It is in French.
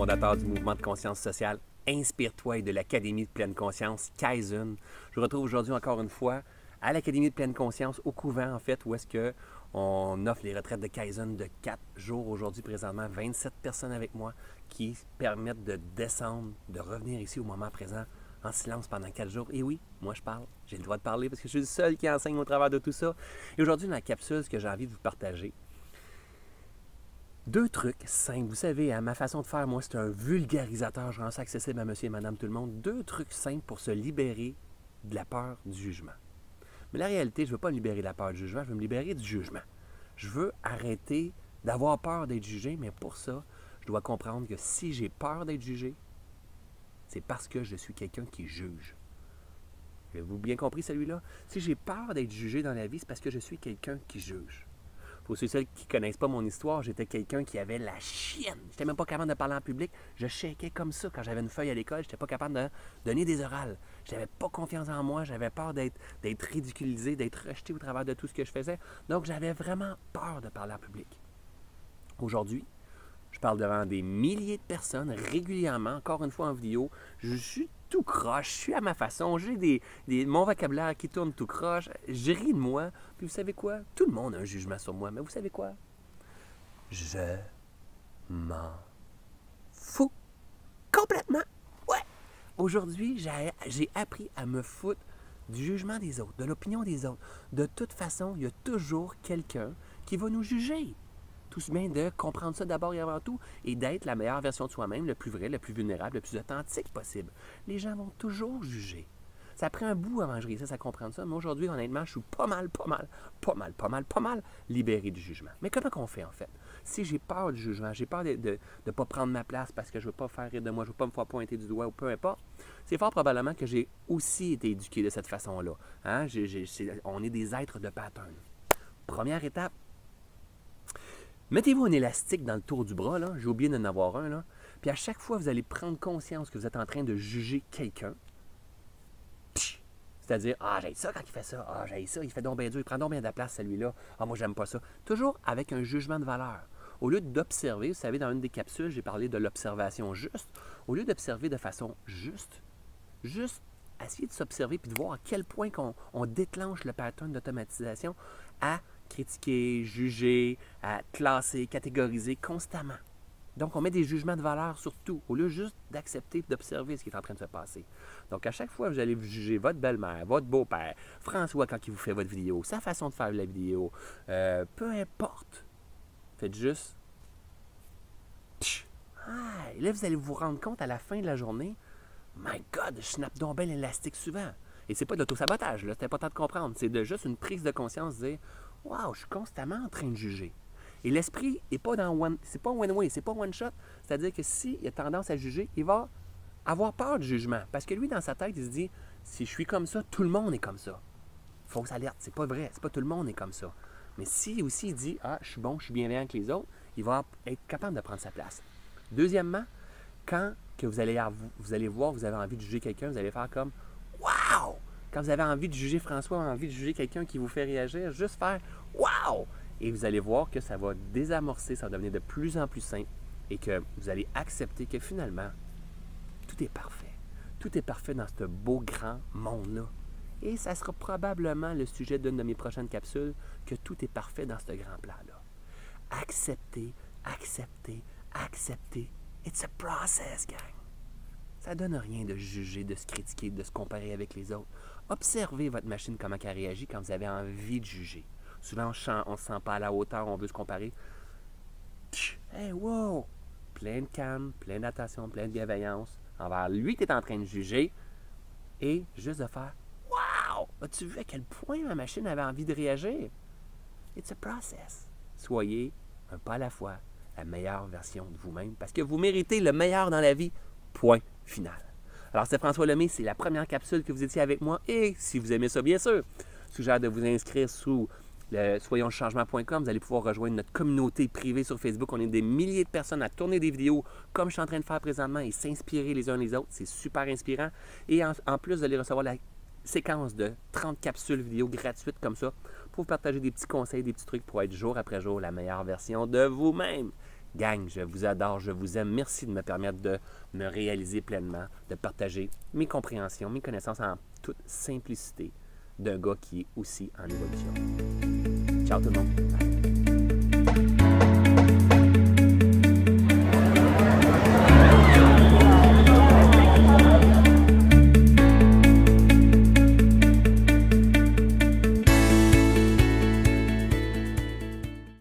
fondateur du mouvement de conscience sociale Inspire-toi et de l'Académie de pleine conscience Kaizen. Je vous retrouve aujourd'hui encore une fois à l'Académie de pleine conscience, au couvent en fait, où est-ce qu'on offre les retraites de Kaizen de 4 jours. Aujourd'hui, présentement, 27 personnes avec moi qui permettent de descendre, de revenir ici au moment présent en silence pendant 4 jours. Et oui, moi je parle, j'ai le droit de parler parce que je suis le seul qui enseigne au travers de tout ça. Et aujourd'hui, dans la capsule, ce que j'ai envie de vous partager, 2 trucs simples. Vous savez, à ma façon de faire, moi, c'est un vulgarisateur. Je rends ça accessible à monsieur et madame tout le monde. 2 trucs simples pour se libérer de la peur du jugement. Mais la réalité, je ne veux pas me libérer de la peur du jugement, je veux me libérer du jugement. Je veux arrêter d'avoir peur d'être jugé, mais pour ça, je dois comprendre que si j'ai peur d'être jugé, c'est parce que je suis quelqu'un qui juge. Avez-vous bien compris celui-là? Si j'ai peur d'être jugé dans la vie, c'est parce que je suis quelqu'un qui juge. Pour ceux et celles qui ne connaissent pas mon histoire, j'étais quelqu'un qui avait la chienne. Je n'étais même pas capable de parler en public. Je shakeais comme ça quand j'avais une feuille à l'école. Je n'étais pas capable de donner des orales. Je n'avais pas confiance en moi. J'avais peur d'être ridiculisé, d'être rejeté au travers de tout ce que je faisais. Donc, j'avais vraiment peur de parler en public. Aujourd'hui, je parle devant des milliers de personnes régulièrement, encore une fois en vidéo. Je suis tout croche, je suis à ma façon, j'ai mon vocabulaire qui tourne tout croche, je ris de moi. Puis vous savez quoi? Tout le monde a un jugement sur moi, mais vous savez quoi? Je m'en fous complètement. Ouais! Aujourd'hui, j'ai appris à me foutre du jugement des autres, de l'opinion des autres. De toute façon, il y a toujours quelqu'un qui va nous juger. Tout se bien de comprendre ça d'abord et avant tout et d'être la meilleure version de soi-même, le plus vrai, le plus vulnérable, le plus authentique possible. Les gens vont toujours juger. Ça prend un bout avant que je réussisse à comprendre ça, mais aujourd'hui, honnêtement, je suis pas mal libéré du jugement. Mais comment qu'on fait en fait? Si j'ai peur du jugement, j'ai peur de ne pas prendre ma place parce que je ne veux pas faire rire de moi, je ne veux pas me faire pointer du doigt ou peu importe, c'est fort probablement que j'ai aussi été éduqué de cette façon-là. Hein? On est des êtres de pattern. Première étape, mettez-vous un élastique dans le tour du bras, là. J'ai oublié d'en avoir un, là. Puis à chaque fois, vous allez prendre conscience que vous êtes en train de juger quelqu'un. C'est-à-dire, ah, j'ai ça quand il fait ça. Ah, j'ai ça, il fait donc bien dur, il prend donc bien de la place, celui-là. Ah, moi, j'aime pas ça. Toujours avec un jugement de valeur. Au lieu d'observer, vous savez, dans une des capsules, j'ai parlé de l'observation juste. Au lieu d'observer de façon juste essayer de s'observer puis de voir à quel point on déclenche le pattern d'automatisation à critiquer, juger, à classer, catégoriser constamment. Donc, on met des jugements de valeur sur tout, au lieu juste d'accepter et d'observer ce qui est en train de se passer. Donc, à chaque fois, vous allez juger votre belle-mère, votre beau-père, François quand il vous fait votre vidéo, sa façon de faire la vidéo, peu importe. Faites juste... Ah, et là, vous allez vous rendre compte à la fin de la journée, my God, je snappe donc bien l'élastique souvent. Et c'est pas de l'auto-sabotage, là, c'est important de comprendre. C'est juste une prise de conscience, de dire « Wow, je suis constamment en train de juger. » Et l'esprit n'est pas c'est pas one way, c'est pas one shot. C'est-à-dire que s'il a tendance à juger, il va avoir peur du jugement. Parce que lui, dans sa tête, il se dit « Si je suis comme ça, tout le monde est comme ça. » Fausse alerte, c'est pas vrai, c'est pas tout le monde est comme ça. Mais si aussi il dit « Ah, je suis bon, je suis bienveillant avec les autres », il va être capable de prendre sa place. Deuxièmement, quand que vous allez voir, vous avez envie de juger quelqu'un, vous allez faire comme « Wow! » Quand vous avez envie de juger François, envie de juger quelqu'un qui vous fait réagir, juste faire « Wow! » Et vous allez voir que ça va désamorcer, ça va devenir de plus en plus simple et que vous allez accepter que finalement, tout est parfait. Tout est parfait dans ce beau grand monde-là. Et ça sera probablement le sujet d'une de mes prochaines capsules, que tout est parfait dans ce grand plan-là. Accepter, accepter, accepter. It's a process, gang. Ça ne donne rien de juger, de se critiquer, de se comparer avec les autres. Observez votre machine, comment elle réagit quand vous avez envie de juger. Souvent, on ne se sent pas à la hauteur, on veut se comparer. Hey, wow! Plein de calme, plein d'attention, plein de bienveillance envers lui qui est en train de juger. Et juste de faire wow! As-tu vu à quel point ma machine avait envie de réagir? It's a process. Soyez un pas à la fois la meilleure version de vous-même parce que vous méritez le meilleur dans la vie. Point final. Alors, c'est François Lemay, c'est la première capsule que vous étiez avec moi. Et si vous aimez ça, bien sûr, je suggère de vous inscrire sous soyonschangement.com. Vous allez pouvoir rejoindre notre communauté privée sur Facebook. On est des milliers de personnes à tourner des vidéos comme je suis en train de faire présentement et s'inspirer les uns les autres. C'est super inspirant. Et en plus, vous allez recevoir la séquence de 30 capsules vidéo gratuites comme ça pour vous partager des petits conseils, des petits trucs pour être jour après jour la meilleure version de vous-même. Gang, je vous adore, je vous aime. Merci de me permettre de me réaliser pleinement, de partager mes compréhensions, mes connaissances en toute simplicité d'un gars qui est aussi en évolution. Ciao tout le monde. Bye.